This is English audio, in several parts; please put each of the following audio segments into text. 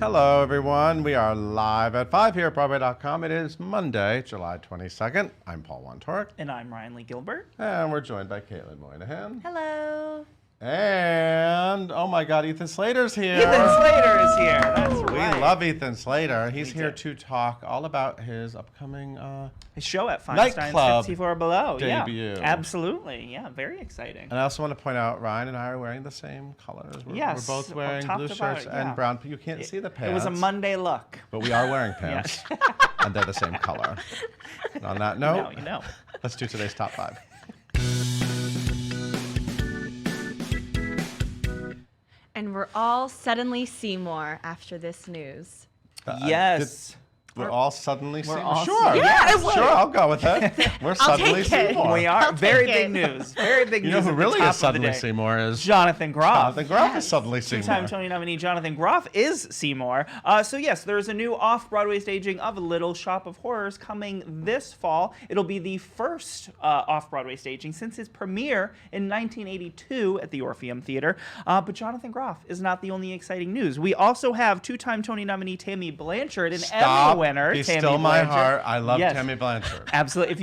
Hello, everyone. We are live at 5 here at Broadway.com. It is Monday, July 22nd. I'm Paul Wontorek. And I'm Ryan Lee Gilbert. And we're joined by Caitlin Moynihan. Hello. And, oh my God, Ethan Slater's here. Ethan Slater is here. That's right. We love Ethan Slater. He's here to talk all about his upcoming his show at Feinstein's nightclub 54 Below. debut. Yeah, absolutely. Yeah, very exciting. And I also want to point out, Ryan and I are wearing the same colors. Yes, We're both wearing top blue to shirts bottom, and yeah. brown. You can't see the pants. It was a Monday look. But we are wearing pants. And they're the same color. And on that note, You know. Let's do today's top 5. And we're all suddenly Seymour after this news. Yes. We're all suddenly We're Seymour. all Sure. Yeah, Sure, I'll go with it. We're suddenly take it. Seymour. We are. I'll Very take big it. news. Very big You news. know who at the really top is of the suddenly day. Seymour is Jonathan Groff. Jonathan Groff is Yes. suddenly Seymour. Two-time Tony nominee Jonathan Groff is Seymour. So yes, there is a new off-Broadway staging of Little Shop of Horrors coming this fall. It'll be the first off-Broadway staging since its premiere in 1982 at the Orpheum Theater. But Jonathan Groff is not the only exciting news. We also have two-time Tony nominee Tammy Blanchard, an Emmy winner. Be Tammy still my Blanchard. heart. I love Yes. Tammy Blanchard. Absolutely. If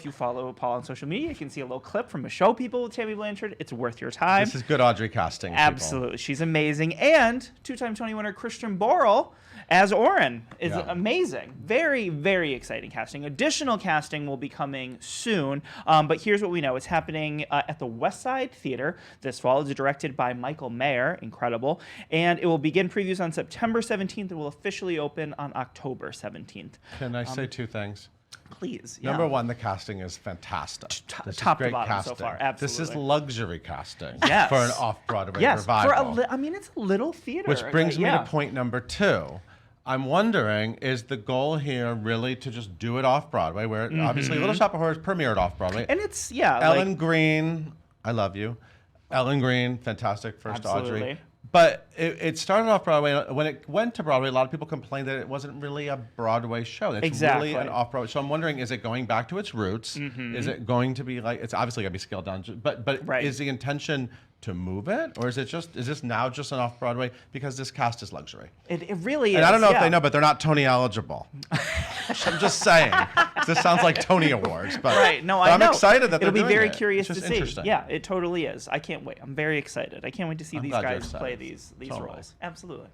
you follow Paul on social media, you can see a little clip from a show People with Tammy Blanchard. It's worth your time. This is good Audrey casting. people. Absolutely. She's amazing. And two-time Tony winner Christian Borle as Oren is amazing. Very, very exciting casting. Additional casting will be coming soon. But here's what we know. It's happening at the West Side Theater this fall. It's directed by Michael Mayer. Incredible. And it will begin previews on September 17th and will officially open on October 17th. Can I say two things? Please. Yeah. Number one, the casting is fantastic. This is top to great bottom casting. so far. This is Absolutely. luxury casting Yes. for an off-Broadway Yes. revival. I mean, it's a little theater. Which brings me yeah. to point number 2. I'm wondering, is the goal here really to just do it off-Broadway, where obviously Little Shop of Horrors premiered off-Broadway. And it's, Ellen Green, I love you. Ellen Green, fantastic first Absolutely. Audrey. But it started off Broadway. When it went to Broadway, a lot of people complained that it wasn't really a Broadway show. It's Exactly. really an off-Broadway. So I'm wondering, is it going back to its roots? Is it going to be like, it's obviously going to be scaled down, but Right. is the intention to move it? Or is this now just an off-Broadway? Because this cast is luxury. It really is. And I don't know if yeah. they know, but they're not Tony eligible. I'm just saying. This sounds like Tony Awards, but, Right. No, but I I'm know. excited that It'll they're be doing very it. curious It's to just see. interesting. Yeah, it totally is. I can't wait. I'm very excited. I can't wait to see I'm these glad you're guys play excited. these Totally. roles. Absolutely.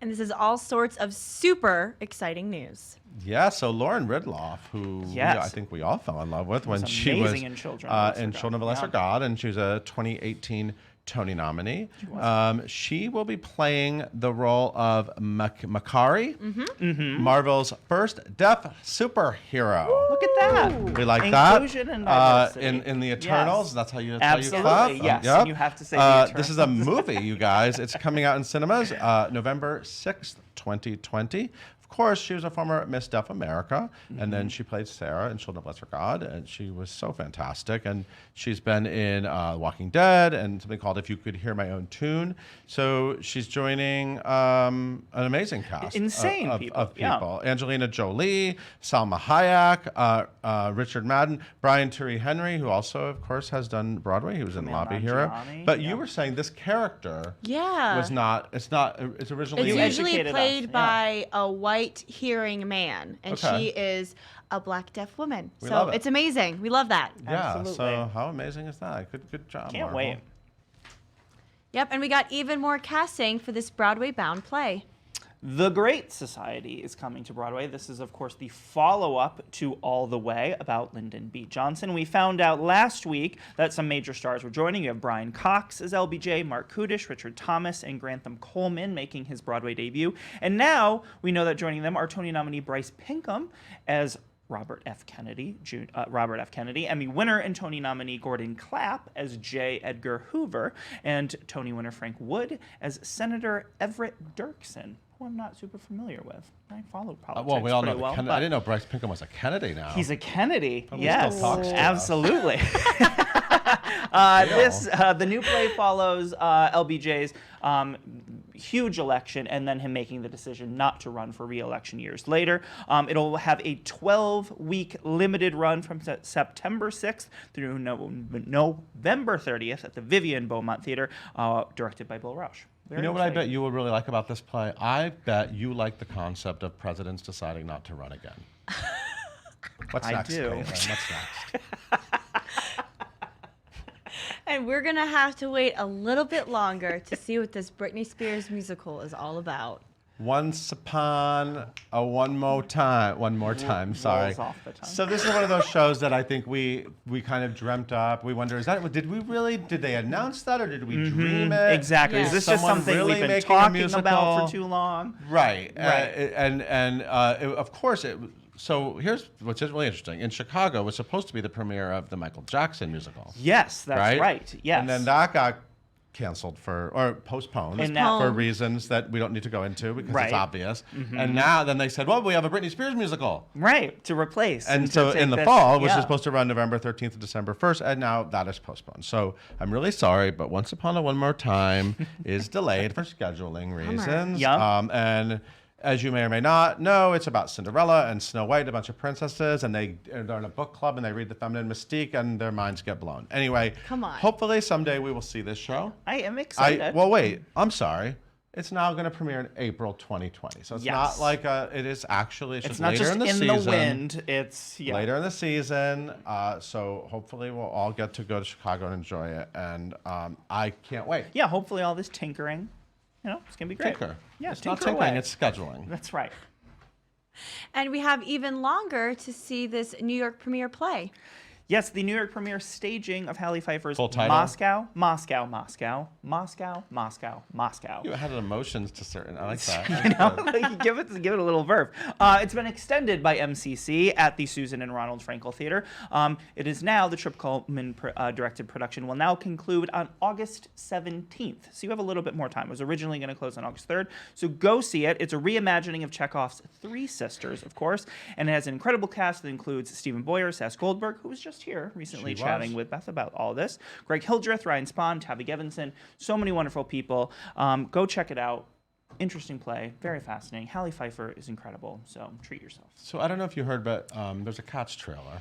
And this is all sorts of super exciting news. Yeah, so Lauren Ridloff, who Yes. I think we all fell in love with when was she was amazing in Children of Lesser God. Children of a Lesser Yeah. God, and she was a 2018 Tony nominee. She will be playing the role of Makari, Marvel's first deaf superhero. Look at that. We like Inclusion that. and diversity. In the Eternals, Yes. that's how you Absolutely, clap. yes, Yep. and you have to say the This is a movie, you guys. It's coming out in cinemas November 6th, 2020. Of course, she was a former Miss Deaf America, and then she played Sarah in Children of Lesser God, and she was so fantastic. And she's been in Walking Dead and something called If You Could Hear My Own Tune. So she's joining an amazing cast Insane of people, people. Angelina Jolie, Salma Hayek, Richard Madden, Brian Tyree Henry, who also, of course, has done Broadway. He was in Kumail Lobby Hero. Nanjiani, But yeah. you were saying this character Yeah. was not. It's originally. It's You usually educated played us, by a white hearing man, and Okay. she is a black deaf woman. We So love it. it's amazing. We love that. Yeah. Absolutely. So how amazing is that? Good job. Can't Marvel. wait. Yep, and we got even more casting for this Broadway-bound play. The Great Society is coming to Broadway. This is, of course, the follow-up to All the Way about Lyndon B. Johnson. We found out last week that some major stars were joining. You have Brian Cox as LBJ, Mark Kudish, Richard Thomas, and Grantham Coleman making his Broadway debut. And now we know that joining them are Tony nominee Bryce Pinkham as Robert F. Kennedy, Emmy winner and Tony nominee Gordon Clapp as J. Edgar Hoover, and Tony winner Frank Wood as Senator Everett Dirksen, who I'm not super familiar with. I follow politics Well, we all pretty know. well, I but didn't know Bryce Pinkham was a Kennedy now. he's a Kennedy. But we Yes, still talk stuff. absolutely. The new play follows LBJ's huge election and then him making the decision not to run for re-election years later. It'll have a 12-week limited run from September 6th through November 30th at the Vivian Beaumont Theater, directed by Bill Rausch. You know what I bet you would really like about this play? I bet you like the concept of presidents deciding not to run again. What's next, do. Caitlin? What's next? And we're going to have to wait a little bit longer to see what this Britney Spears musical is all about. Once upon a one more time, sorry. Rolls off the tongue. So this is one of those shows that I think we kind of dreamt up. We wonder, did they announce that or did we dream it? Exactly. Yes. Is this just Someone something really we've been making a talking about musical? for too long? Right. Right. Of course so here's what's really interesting. In Chicago, it was supposed to be the premiere of the Michael Jackson musical. Yes, that's right. Yes. And then that got canceled or postponed for reasons that we don't need to go into because it's obvious. And now then they said, well, we have a Britney Spears musical. Right, to replace. And so in the fall, which is supposed to run November 13th to December 1st, and now that is postponed. So I'm really sorry, but Once Upon a One More Time is delayed for scheduling reasons. Yeah. And as you may or may not know, it's about Cinderella and Snow White, a bunch of princesses, and they're in a book club and they read the feminine mystique and their minds get blown. Anyway, Come on. Hopefully someday we will see this show. I am excited. Well, wait, I'm sorry. It's now going to premiere in April 2020. So it's not like it is actually, it's just not later just in the in season. the wind. It's Later in the season. So hopefully we'll all get to go to Chicago and enjoy it. And I can't wait. Yeah, hopefully all this tinkering, it's going to be great. Tinker. Yeah, it's not tinker tinkering, away. it's scheduling. That's right. And we have even longer to see this New York premiere play. Yes, the New York premiere staging of Halle Pfeiffer's Full title? Moscow, Moscow, Moscow, Moscow, Moscow, Moscow. You added emotions to certain. I like that. give it a little verve. It's been extended by MCC at the Susan and Ronald Frankel Theater. It is now, the Trip Coleman directed production will now conclude on August 17th. So you have a little bit more time. It was originally going to close on August 3rd. So go see it. It's a reimagining of Chekhov's Three Sisters, of course. And it has an incredible cast that includes Stephen Boyer, Sass Goldberg, who was just here recently chatting with Beth about all this. Greg Hildreth, Ryan Spahn, Tabby Gevinson, so many wonderful people. Go check it out. Interesting play, very fascinating. Halle Pfeiffer is incredible, so treat yourself. So I don't know if you heard, but there's a Cats trailer.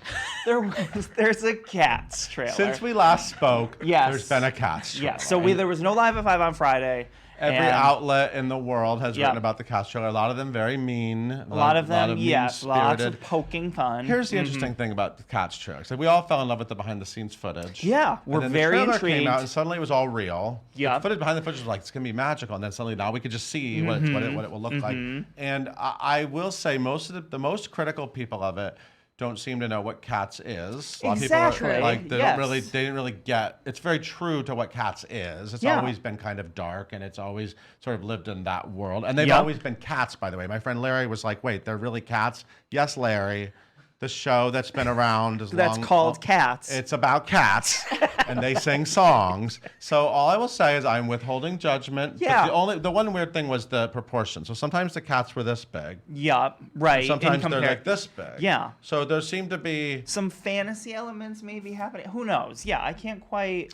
There's a Cats trailer. Since we last spoke, Yes. there's been a Cats trailer. Yeah, so there was no Live at 5 on Friday. Every and outlet in the world has written about the Cats trailer. A lot of them very mean. a lot of them, yes, lots mean-spirited. of poking fun. Here's the interesting thing about the Cats trailer. So we all fell in love with the behind-the-scenes footage. Yeah, And we're then very the trailer intrigued. came out, and suddenly it was all real. Yeah. The footage behind the footage was like, it's going to be magical. And then suddenly now we could just see what it will look like. And I will say most of the most critical people of it don't seem to know what Cats is. A lot of Exactly. people are, like they Yes. didn't really get. It's very true to what Cats is. It's Yeah. always been kind of dark, and it's always sort of lived in that world. And they've Yep. always been cats, by the way. My friend Larry was like, "Wait, they're really cats?" Yes, Larry. The show that's been around as That's long. called Cats. It's about cats, and they sing songs. So all I will say is I'm withholding judgment. Yeah. But the one weird thing was the proportion. So sometimes the cats were this big. Yup, right. Sometimes in they're compar- like this big. Yeah. So there seemed to be. Some fantasy elements maybe happening. Who knows? Yeah, I can't quite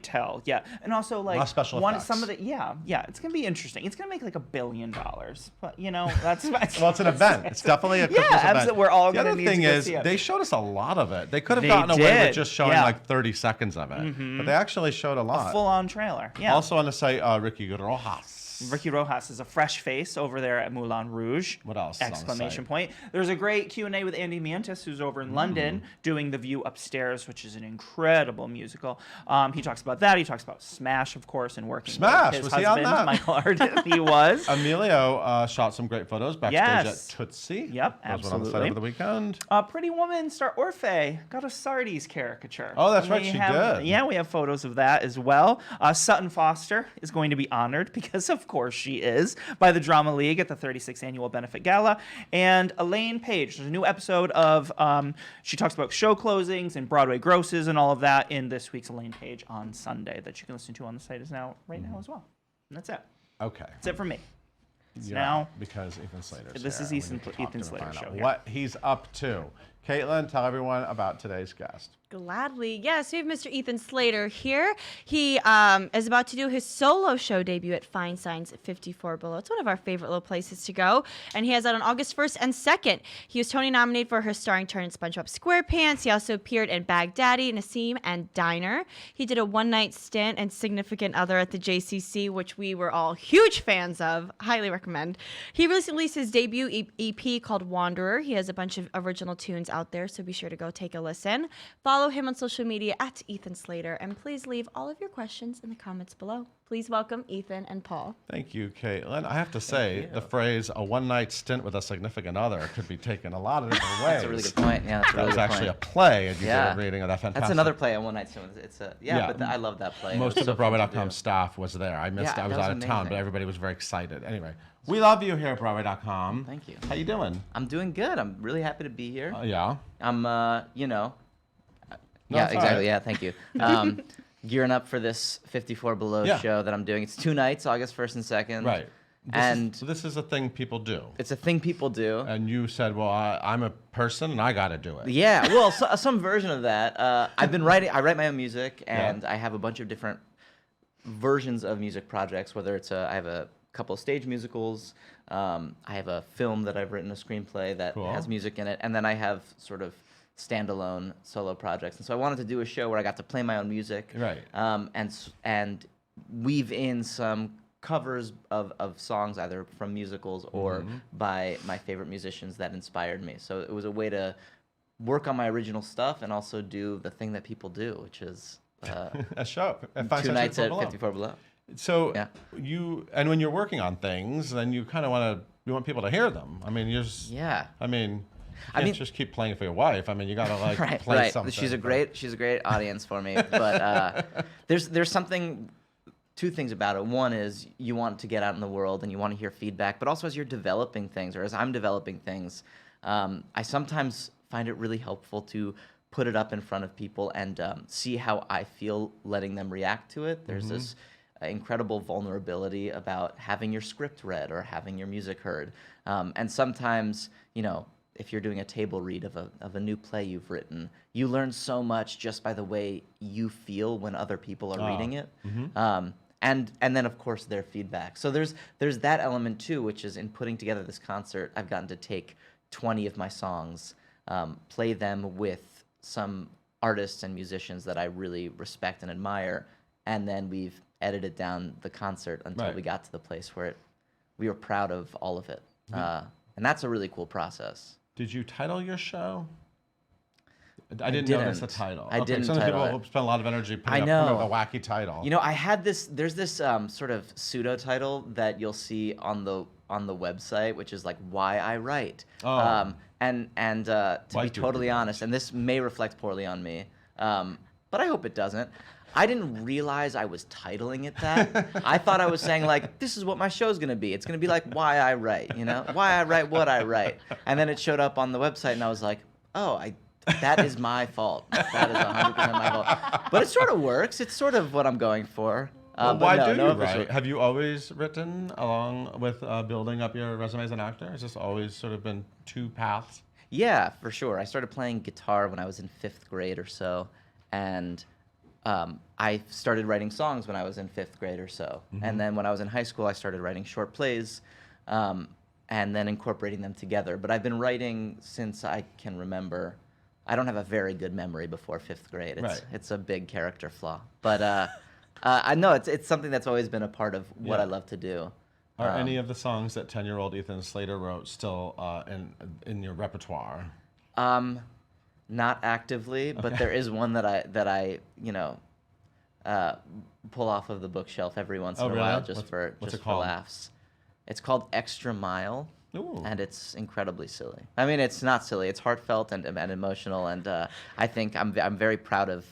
tell. Yeah, and also like lot of special effects. some of the it's gonna be interesting. It's gonna make like $1 billion, but that's Well, it's an event. It's definitely a Christmas event. absolutely. We're all the gonna other need thing to go is see it. they showed us a lot of it. They could have They gotten away with did, just showing yeah. like 30 seconds of it, but they actually showed a lot. Full-on trailer. Yeah. Also want to say Ricky Rojas. Ricky Rojas is a fresh face over there at Moulin Rouge. What else is on the Exclamation site? point. There's a great Q&A with Andy Mientus, who's over in London doing The View Upstairs, which is an incredible musical. He talks about that. He talks about Smash, of course, and working Smash, with his was he on husband, that? Michael Arden. He was. Emilio shot some great photos backstage Yes. at Tootsie. Yep, Those went on the site absolutely. over the weekend. Pretty Woman star Orphe got a Sardi's caricature. Oh, that's And right, we she have- did. Yeah, we have photos of that as well. Sutton Foster is going to be honored, because of course she is, by the Drama League at the 36th Annual Benefit Gala. And Elaine Page, there's a new episode of, she talks about show closings and Broadway grosses and all of that in this week's Elaine Page on Sunday that you can listen to on the site right now as well. And that's it. Okay. That's it for me. now because Ethan Slater's This here, is and we Ethan- need to talk to Ethan him and Slater's find show out here. what he's up to. Caitlin, tell everyone about today's guest. Gladly. Yes, we have Mr. Ethan Slater here. He is about to do his solo show debut at Feinstein's 54 Below. It's one of our favorite little places to go. And he has that on August 1st and 2nd. He was Tony nominated for her starring turn in SpongeBob SquarePants. He also appeared in Baghdadi, Nassim, and Diner. He did a one-night stint and Significant Other at the JCC, which we were all huge fans of. Highly recommend. He recently released his debut EP called Wanderer. He has a bunch of original tunes out there, so be sure to go take a listen. Follow him on social media at Ethan Slater, and please leave all of your questions in the comments below. Please welcome Ethan and Paul. Thank you, Caitlin. I have to say, the phrase "a one-night stint with a significant other" could be taken a lot of different ways. That's a really good point. Yeah, that's a That really was good actually point. a play, and you Yeah. did a reading of that. Fantastic. That's another play on One Night Stand. It's a Yeah. but I love that play. Most It of was the so fun to Broadway.com do. staff was there. I missed. Yeah, I was that out was of town, but amazing. everybody was very excited. Anyway, we love you here at Broadway.com. Thank you. How you doing? I'm doing good. I'm really happy to be here. Yeah. I'm, No, yeah, it's all exactly. right. Yeah, thank you. Gearing up for this 54 Below Yeah. show that I'm doing. It's 2 nights, August 1st and 2nd. Right. And this is a thing people do. it's a thing people do. And you said, "Well, I'm a person, and I got to do it." Yeah, well, some version of that. I've been writing. I write my own music, and Yeah. I have a bunch of different versions of music projects. Whether it's I have a couple of stage musicals. I have a film that I've written, a screenplay that Cool. has music in it, and then I have sort of standalone solo projects. And so I wanted to do a show where I got to play my own music, Right. and weave in some covers of songs either from musicals or Mm-hmm. by my favorite musicians that inspired me. So it was a way to work on my original stuff and also do the thing that people do, which is A show. At 2 nights at 54 Below. 54 Below. So Yeah. when you're working on things, then you kind of want people to hear them. I mean, you're just, Yeah. I mean, I you mean- can't just keep playing for your wife. I mean, you gotta like Right, play right. something. She's a great audience for me. But there's something, 2 things about it. One is you want to get out in the world and you want to hear feedback, but also as you're developing things or as I'm developing things, I sometimes find it really helpful to put it up in front of people and see how I feel letting them react to it. There's this incredible vulnerability about having your script read or having your music heard. And sometimes, if you're doing a table read of a new play you've written, you learn so much just by the way you feel when other people are reading it. And then of course their feedback. So there's that element too, which is in putting together this concert, I've gotten to take 20 of my songs, play them with some artists and musicians that I really respect and admire, and then we've edited down the concert until Right. we got to the place where we were proud of all of it. And that's a really cool process. Did you title your show? I didn't notice the didn't. title. I didn't Some title people it. spend a lot of energy I putting up know. a wacky title. I had there's this sort of pseudo title that you'll see on the website, which is like Why I Write. Oh. And to Why be do totally people honest, and this may reflect poorly on me, but I hope it doesn't. I didn't realize I was titling it that. I thought I was saying like, this is what my show's gonna be. It's gonna be like Why I Write, Why I write what I write. And then it showed up on the website, and I was like, oh, that is my fault. That is 100% my fault. But it sort of works. It's sort of what I'm going for. Well, But why no, do no you official- write? Have you always written along with building up your resume as an actor? Has this always sort of been 2 paths? Yeah, for sure. I started playing guitar when I was in 5th grade or so, and I started writing songs when I was in 5th grade or so. And then when I was in high school, I started writing short plays, and then incorporating them together. But I've been writing since I can remember. I don't have a very good memory before 5th grade. It's a big character flaw. But I know it's something that's always been a part of what I love to do. Are any of the songs that 10-year-old Ethan Slater wrote still in your repertoire? Not actively, but there is one that I pull off of the bookshelf every once in a while just for laughs. It's called Extra Mile. Ooh. And it's incredibly silly. I mean, it's not silly. It's heartfelt and emotional, and I think I'm very proud of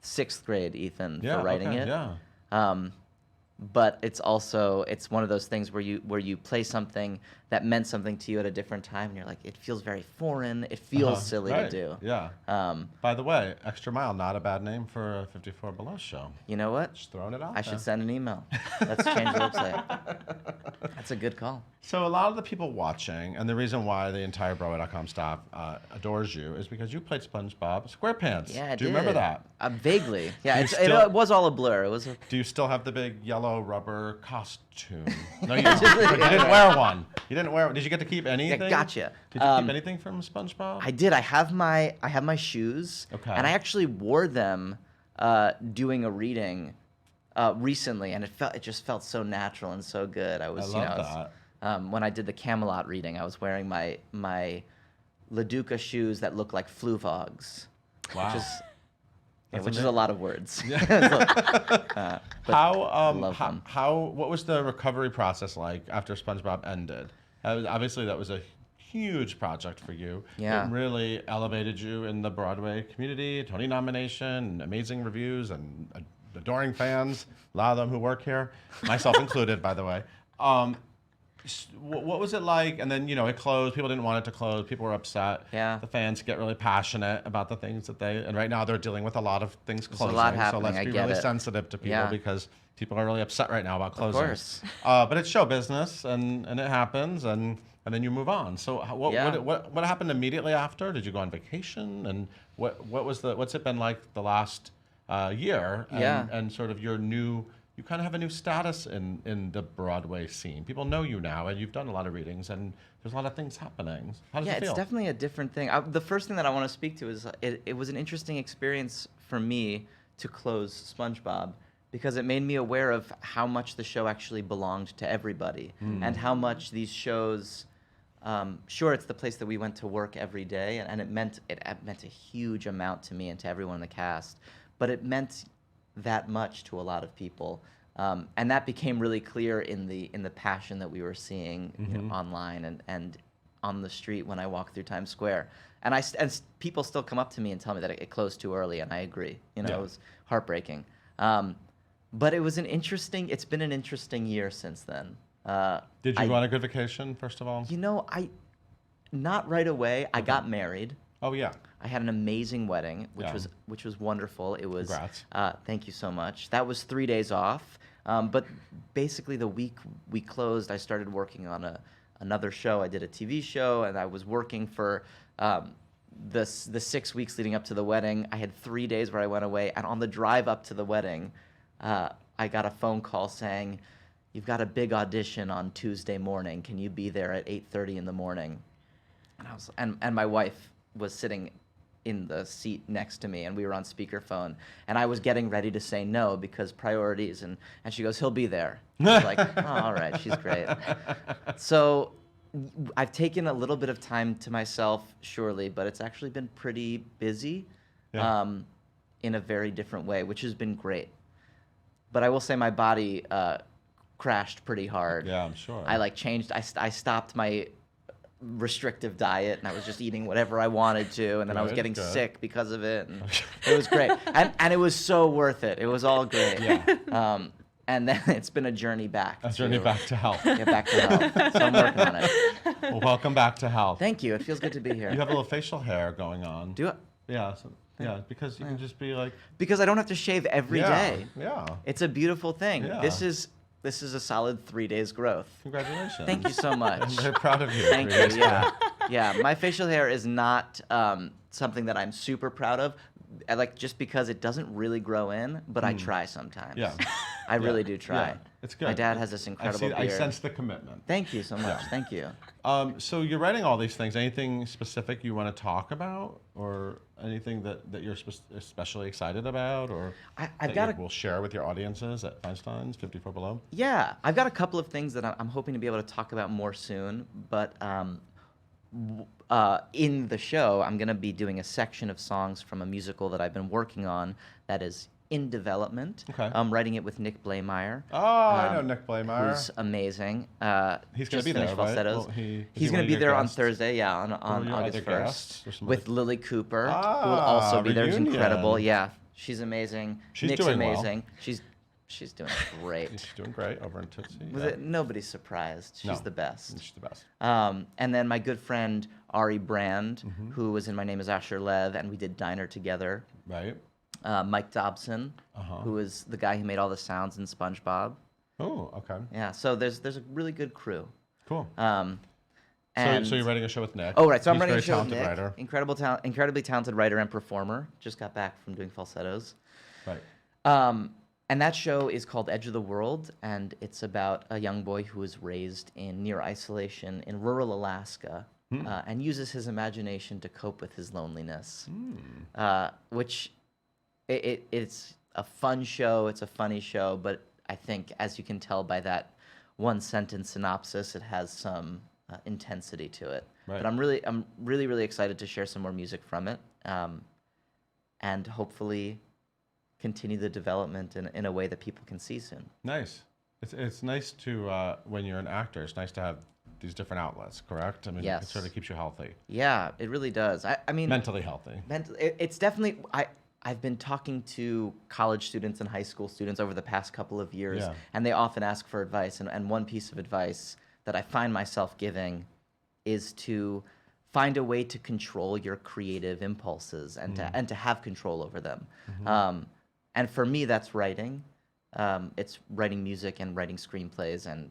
6th grade Ethan for writing it. Yeah. But it's one of those things where you play something that meant something to you at a different time, and you're like, it feels very foreign. It feels silly to do. Yeah. By the way, Extra Mile, not a bad name for a 54 Below show. You know what? Just throwing it out I should send an email. Let's change the website. That's a good call. So a lot of the people watching, and the reason why the entire Broadway.com staff adores you is because you played SpongeBob SquarePants. Yeah, I Do you remember did. that? Vaguely. Yeah, still- it was all a blur. It was a, Do you still have the big yellow rubber costume? No, you don't. But you didn't wear one. You didn't wear. Did you get to keep anything? gotcha. Did you keep anything from SpongeBob? I did. I have my shoes. Okay. And I actually wore them doing a reading recently, and it just felt so natural and so good. I was, love that. When I did the Camelot reading, I was wearing my Leduca shoes that look like fluvogs. Wow. Which is a lot of words. What them. what was the recovery process like after SpongeBob ended? Obviously, that was a huge project for you. Yeah. It really elevated you in the Broadway community, Tony nomination, amazing reviews, and adoring fans, a lot of them who work here, myself included, by the way. What was it like? And then, it closed. People didn't want it to close. People were upset. Yeah. The fans get really passionate about the things that and right now they're dealing with a lot of things closing. a lot So happening, let's I be get really it. sensitive to people Yeah. because people are really upset right now about closing. course. But it's show business and it happens and then you move on. So what happened immediately after? Did you go on vacation? And what's it been like the last year? And sort of you kind of have a new status in the Broadway scene. People know you now, and you've done a lot of readings, and there's a lot of things happening. How does it feel? It's definitely a different thing. The first thing that I want to speak to is it was an interesting experience for me to close SpongeBob because it made me aware of how much the show actually belonged to everybody and how much these shows. Sure, it's the place that we went to work every day, and it meant a huge amount to me and to everyone in the cast, but it meant that much to a lot of people, and that became really clear in the passion that we were seeing online and on the street when I walked through Times Square. And people still come up to me and tell me that it closed too early, and I agree. It was heartbreaking. But it's been an interesting year since then. Did you go on a good vacation, first of all? Not right away. I got married. Oh, yeah. I had an amazing wedding, which was wonderful. It was. Congrats. Thank you so much. That was 3 days off, but basically the week we closed, I started working on another show. I did a TV show, and I was working for the 6 weeks leading up to the wedding. I had 3 days where I went away, and on the drive up to the wedding, I got a phone call saying, "You've got a big audition on Tuesday morning. Can you be there at 8:30 in the morning?" And my wife was sitting in the seat next to me, and we were on speakerphone, and I was getting ready to say no because priorities, and she goes, "He'll be there." I was like, "Oh, all right, she's great." So I've taken a little bit of time to myself, surely, but it's actually been pretty busy in a very different way, which has been great. But I will say my body crashed pretty hard. Yeah, I'm sure. I changed. I stopped my restrictive diet, and I was just eating whatever I wanted to, and then I was getting sick because of it, and it was great, and it was so worth it. It was all great. Yeah. And then it's been a journey back. Back to health. Yeah, back to health. So I'm working on it. Well, welcome back to health. Thank you. It feels good to be here. You have a little facial hair going on. Do it. Yeah. Because you can just be like. Because I don't have to shave every day. Yeah. It's a beautiful thing. Yeah. This is a solid 3 days growth. Congratulations. Thank you so much. I'm very proud of you. Thank you. Yeah. Yeah. My facial hair is not something that I'm super proud of. Just because it doesn't really grow in, but I try sometimes. Yeah. I really do try. Yeah. It's good. My dad has this incredible beard. I sense the commitment. Thank you so much. Yeah. Thank you. So you're writing all these things. Anything specific you want to talk about, or anything that you're especially excited about, or we'll share with your audiences at Feinstein's 54 Below? Yeah, I've got a couple of things that I'm hoping to be able to talk about more soon. But in the show, I'm going to be doing a section of songs from a musical that I've been working on that is in development. Okay. I'm writing it with Nick Blaemire. Oh, I know Nick Blaemire. Who's amazing. He's going to be finished there, right? Falsettos. Well, he's going to be there on Thursday, yeah, on August 1st. With Lily Cooper, who will also be there. Who's incredible. Yeah, she's amazing. She's Nick's doing amazing. well. She's doing great. She's doing great over in Tootsie. Nobody's surprised. She's the best. She's the best. And then my good friend Ari Brand, who was in My Name is Asher Lev, and we did Diner together. Right. Mike Dobson, who is the guy who made all the sounds in SpongeBob. Oh, okay. Yeah, so there's a really good crew. Cool. And So you're writing a show with Nick. oh, right. So I'm He's running a very show with talented Nick, writer. incredibly talented writer and performer. Just got back from doing falsettos. Right. And that show is called Edge of the World, and it's about a young boy who was raised in near isolation in rural Alaska, and uses his imagination to cope with his loneliness. Which it's a fun show. It's a funny show, but I think, as you can tell by that one sentence synopsis, it has some intensity to it. Right. But I'm really excited to share some more music from it, and hopefully continue the development in a way that people can see soon. Nice. It's nice to when you're an actor. It's nice to have these different outlets. Correct. I mean, Yes. it sort of keeps you healthy, Yeah, it really does. I mean, mentally healthy. it's definitely. I've been talking to college students and high school students over the past couple of years, Yeah. and they often ask for advice. And one piece of advice that I find myself giving is to find a way to control your creative impulses and to have control over them. And for me, that's writing. It's writing music and writing screenplays, and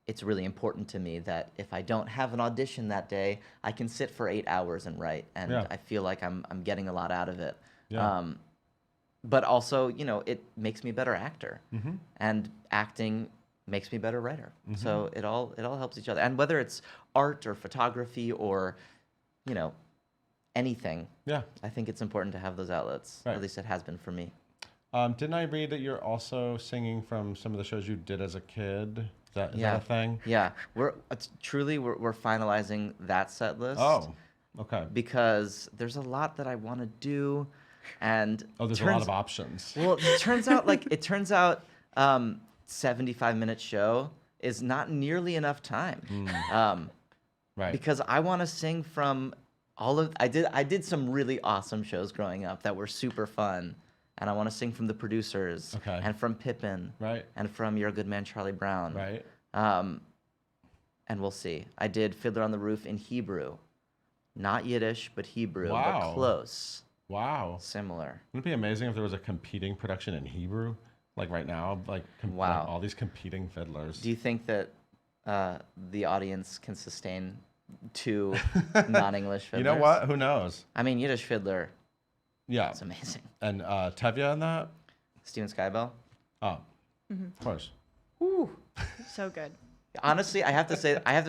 it's really important to me that if I don't have an audition that day, I can sit for 8 hours and write, and Yeah. I feel like I'm getting a lot out of it. Yeah. But also, it makes me a better actor, and acting makes me a better writer. So it all helps each other. And whether it's art or photography or, anything, Yeah. I think it's important to have those outlets. Right. At least it has been for me. Didn't I read that you're also singing from some of the shows you did as a kid? Is that a thing? Yeah, we're finalizing that set list. Oh, okay. Because there's a lot that I want to do, and There's a lot of options. Well, it turns out 75-minute show is not nearly enough time. Right. Because I want to sing from I did some really awesome shows growing up that were super fun, and I want to sing from the producers, Okay. and from Pippin, Right. and from You're a Good Man, Charlie Brown, Right. and we'll see. I did Fiddler on the Roof in Hebrew, not Yiddish, but Hebrew, but Wow. close, Wow. similar. Wouldn't it be amazing if there was a competing production in Hebrew, like right now, like Wow. all these competing fiddlers? Do you think that the audience can sustain 2 non-English fiddlers? You know what? Who knows? I mean, Yiddish Fiddler, Yeah. it's amazing. And Tevye in that? Steven Skybell. Oh, of course. So good. Honestly, I have to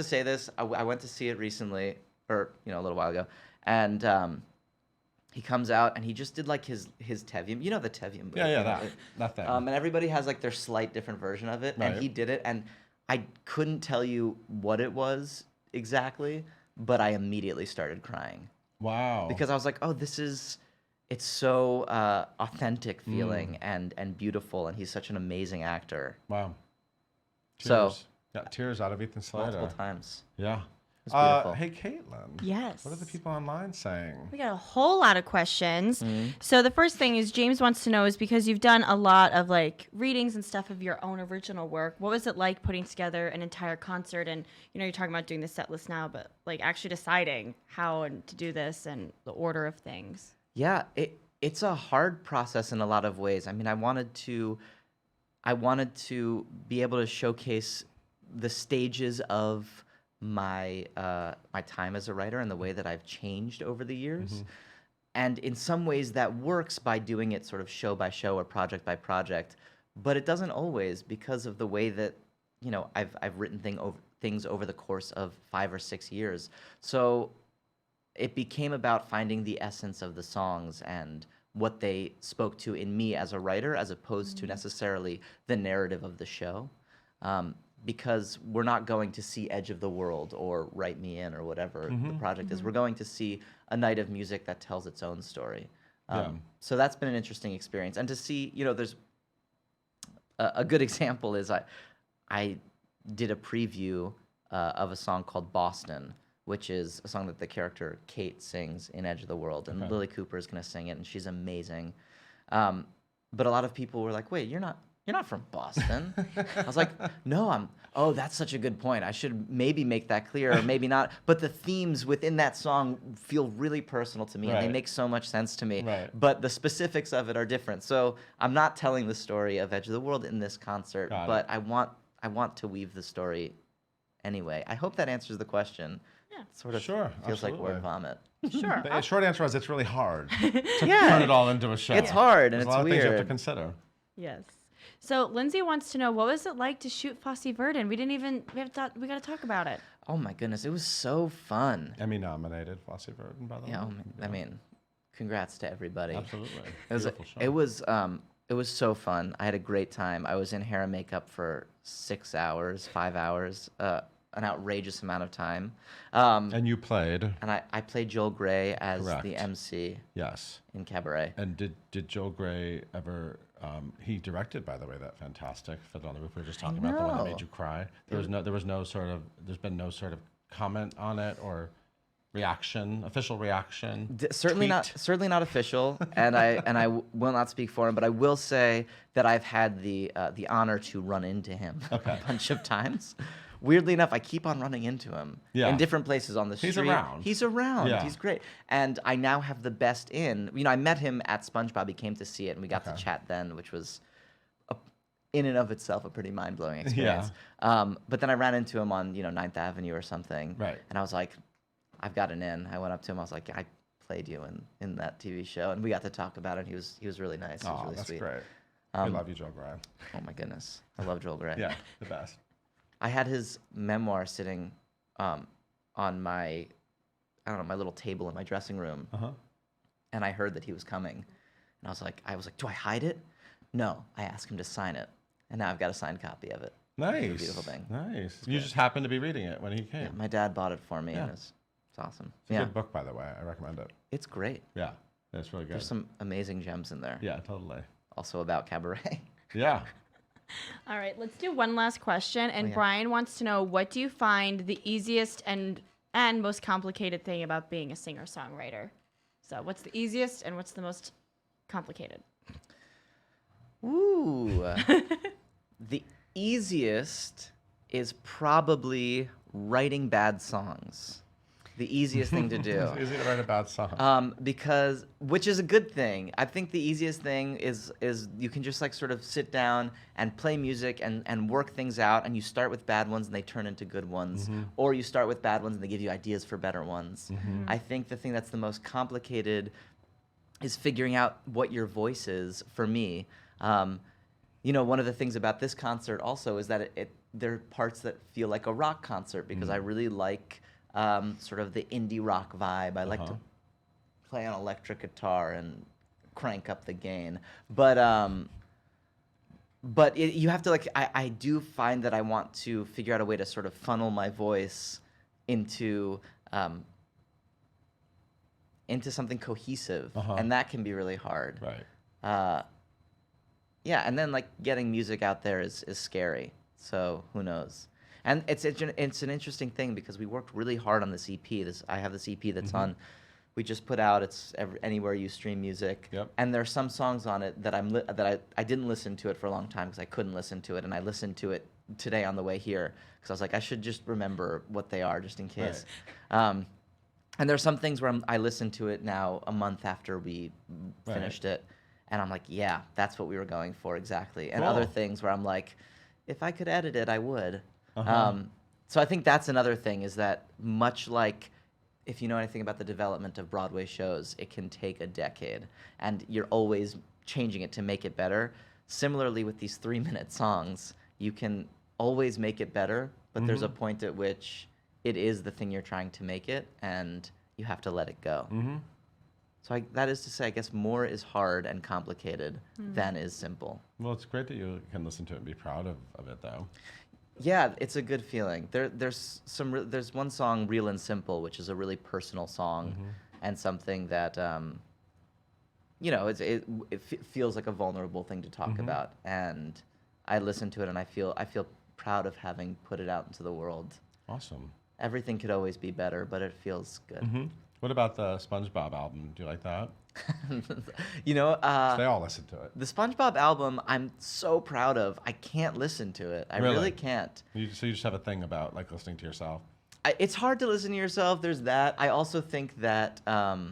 say this. I went to see it recently, or a little while ago, and he comes out and he just did like his Tevium. You know the Tevium. booth, Yeah, that thing. And everybody has like their slight different version of it, and Right. he did it, and I couldn't tell you what it was exactly, but I immediately started crying Wow. because I was like, oh, it's so authentic feeling and beautiful, and he's such an amazing actor. Wow. So- Tears. Got tears out of Ethan Slater. Multiple times. Yeah. It's beautiful. Hey, Caitlin. Yes. What are the people online saying? We got a whole lot of questions. Mm-hmm. So the first thing is James wants to know is because you've done a lot of like readings and stuff of your own original work. What was it like putting together an entire concert? And you're talking about doing the set list now, but like actually deciding how and to do this and the order of things. Yeah, it's a hard process in a lot of ways. I mean, I wanted to be able to showcase the stages of my my time as a writer and the way that I've changed over the years. And in some ways that works by doing it sort of show by show or project by project, but it doesn't always because of the way that I've written things over the course of 5 or 6 years. So it became about finding the essence of the songs and what they spoke to in me as a writer, as opposed to necessarily the narrative of the show. Because we're not going to see Edge of the World or Write Me In or whatever the project is. We're going to see a night of music that tells its own story. So that's been an interesting experience. And to see, there's a good example is I did a preview of a song called Boston, which is a song that the character Kate sings in Edge of the World. And Lily Cooper is going to sing it, and she's amazing. But a lot of people were like, wait, you're not you're not from Boston. I was like, no, oh, that's such a good point. I should maybe make that clear or maybe not. But the themes within that song feel really personal to me and they Right. make so much sense to me. Right. But the specifics of it are different. So I'm not telling the story of Edge of the World in this concert, Got but it. I want to weave the story anyway. I hope that answers the question. Yeah. Sort of Sure, feels like absolutely. word vomit. Sure. The short answer is it's really hard to Yeah. turn it all into a show. It's hard and There's it's a lot of things you have to weird. consider. Yes. So Lindsay wants to know, what was it like to shoot Fosse Verdun? We got to talk about it. Oh my goodness, it was so fun. Emmy nominated Fosse Verdun, by the way. Yeah, I mean, congrats to everybody. Absolutely. It Beautiful was show. it was so fun. I had a great time. I was in hair and makeup for 6 hours, 5 hours, an outrageous amount of time. And you played. And I played Joel Grey as Correct. the MC Yes. in Cabaret. And did Joel Grey ever? He directed, by the way, that fantastic Fiddler on the Roof we were just talking about, the one that know. made you cry. There's been no sort of comment on it or official reaction. Certainly not official, and I will not speak for him. But I will say that I've had the honor to run into him a bunch of times. Weirdly enough, I keep on running into him Yeah. in different places on the street. He's around. He's around. Yeah. He's great. And I now have the best in. You know, I met him at SpongeBob. He came to see it, and we got to chat then, which was, in and of itself, a pretty mind-blowing experience. But then I ran into him on 9th Avenue or something. Right. And I was like, I've got an in. I went up to him. I was like, I played you in that TV show, and we got to talk about it. He was really nice. He was Oh, really that's sweet. great. We love you, Joel Grey. Oh my goodness, I love Joel Grey. Yeah, the best. I had his memoir sitting on my, I don't know, my little table in my dressing room, and I heard that he was coming, and I was like, do I hide it? No, I asked him to sign it, and now I've got a signed copy of it. Nice. It's a beautiful thing. Nice. You just happened to be reading it when he came. Yeah, my dad bought it for me, Yeah. and it's awesome. It's a Yeah, good book, by the way. I recommend it. it's great. Yeah, it's really good. There's some amazing gems in there. Yeah, totally. Also about Cabaret. Yeah. All right, let's do one last question. And yeah. Brian wants to know, what do you find the easiest and most complicated thing about being a singer-songwriter? So what's the easiest and what's the most complicated? Ooh. The easiest is probably writing bad songs. The easiest thing to do. It's easy to write a bad song. Because, which is a good thing. I think the easiest thing is you can just like sort of sit down and play music and work things out, and you start with bad ones and they turn into good ones, or you start with bad ones and they give you ideas for better ones. I think the thing that's the most complicated is figuring out what your voice is. For me, one of the things about this concert also is that there are parts that feel like a rock concert because I really like sort of the indie rock vibe. I like to play on electric guitar and crank up the gain. But you have to I do find that I want to figure out a way to sort of funnel my voice into something cohesive, and that can be really hard. Right. Yeah, and then like getting music out there is scary. So who knows? And it's an interesting thing because we worked really hard on this EP. I have this EP that's on. We just put out. It's anywhere you stream music. Yep. And there are some songs on it that I didn't listen to it for a long time because I couldn't listen to it, and I listened to it today on the way here because I was like, I should just remember what they are just in case. Right. And there are some things where I listen to it now a month after we finished it, and I'm like, yeah, that's what we were going for exactly. And other Cool. things where I'm like, if I could edit it, I would. So I think that's another thing is that much like if you know anything about the development of Broadway shows, it can take a decade, and you're always changing it to make it better. Similarly with these 3-minute songs, you can always make it better, but there's a point at which it is the thing you're trying to make it, and you have to let it go. So that is to say, I guess more is hard and complicated than is simple. Well, it's great that you can listen to it and be proud of it, though. Yeah, it's a good feeling. There's one song, "Real and Simple," which is a really personal song, and something that it feels like a vulnerable thing to talk about. And I listen to it, and I feel proud of having put it out into the world. Awesome. Everything could always be better, but it feels good. What about the SpongeBob album? Do you like that? You know, They all listen to it. the SpongeBob album, I'm so proud of. I can't listen to it. I Really? really can't. So you just have a thing about like listening to yourself. It's hard to listen to yourself. There's that. I also think that I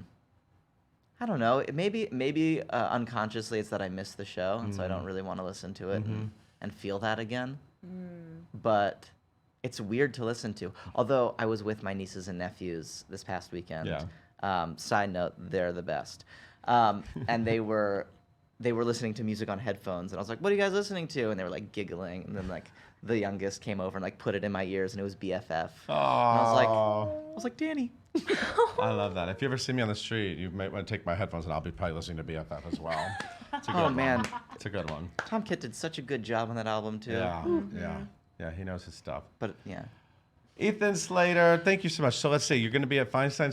don't know. Maybe unconsciously it's that I miss the show, and so I don't really want to listen to it and feel that again. But it's weird to listen to. Although I was with my nieces and nephews this past weekend. Yeah. Side note, they're the best. And they were listening to music on headphones, and I was like, "What are you guys listening to?" And they were like giggling, and then like the youngest came over and like put it in my ears, and it was BFF. Oh. And I was like, Danny. I love that. If you ever see me on the street, you might want to take my headphones, and I'll be probably listening to BFF as well. It's a good Oh one. man, It's a good one. Tom Kitt did such a good job on that album too. Yeah. He knows his stuff. But yeah. Ethan Slater, thank you so much. So let's see, you're going to be at Feinstein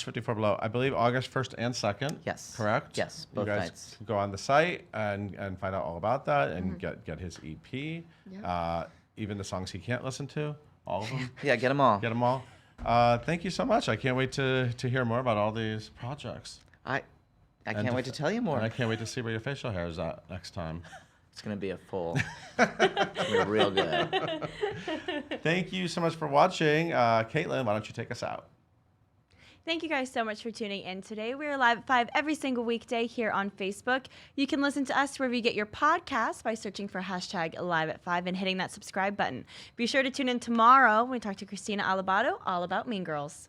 / 54 Below, I believe August 1st and 2nd. Yes. Correct? Yes, You both guys nights. can go on the site and find out all about that and get his EP. Even the songs he can't listen to, all of them. Yeah, get them all. Get them all. Thank you so much. I can't wait to hear more about all these projects. I can't wait to tell you more. And I can't wait to see where your facial hair is at next time. It's gonna be a full. It's gonna be real good. Thank you so much for watching. Caitlin, why don't you take us out? Thank you guys so much for tuning in today. We're live at 5 every single weekday here on Facebook. You can listen to us wherever you get your podcasts by searching for #live@5 and hitting that subscribe button. Be sure to tune in tomorrow when we talk to Christina Alabado all about Mean Girls.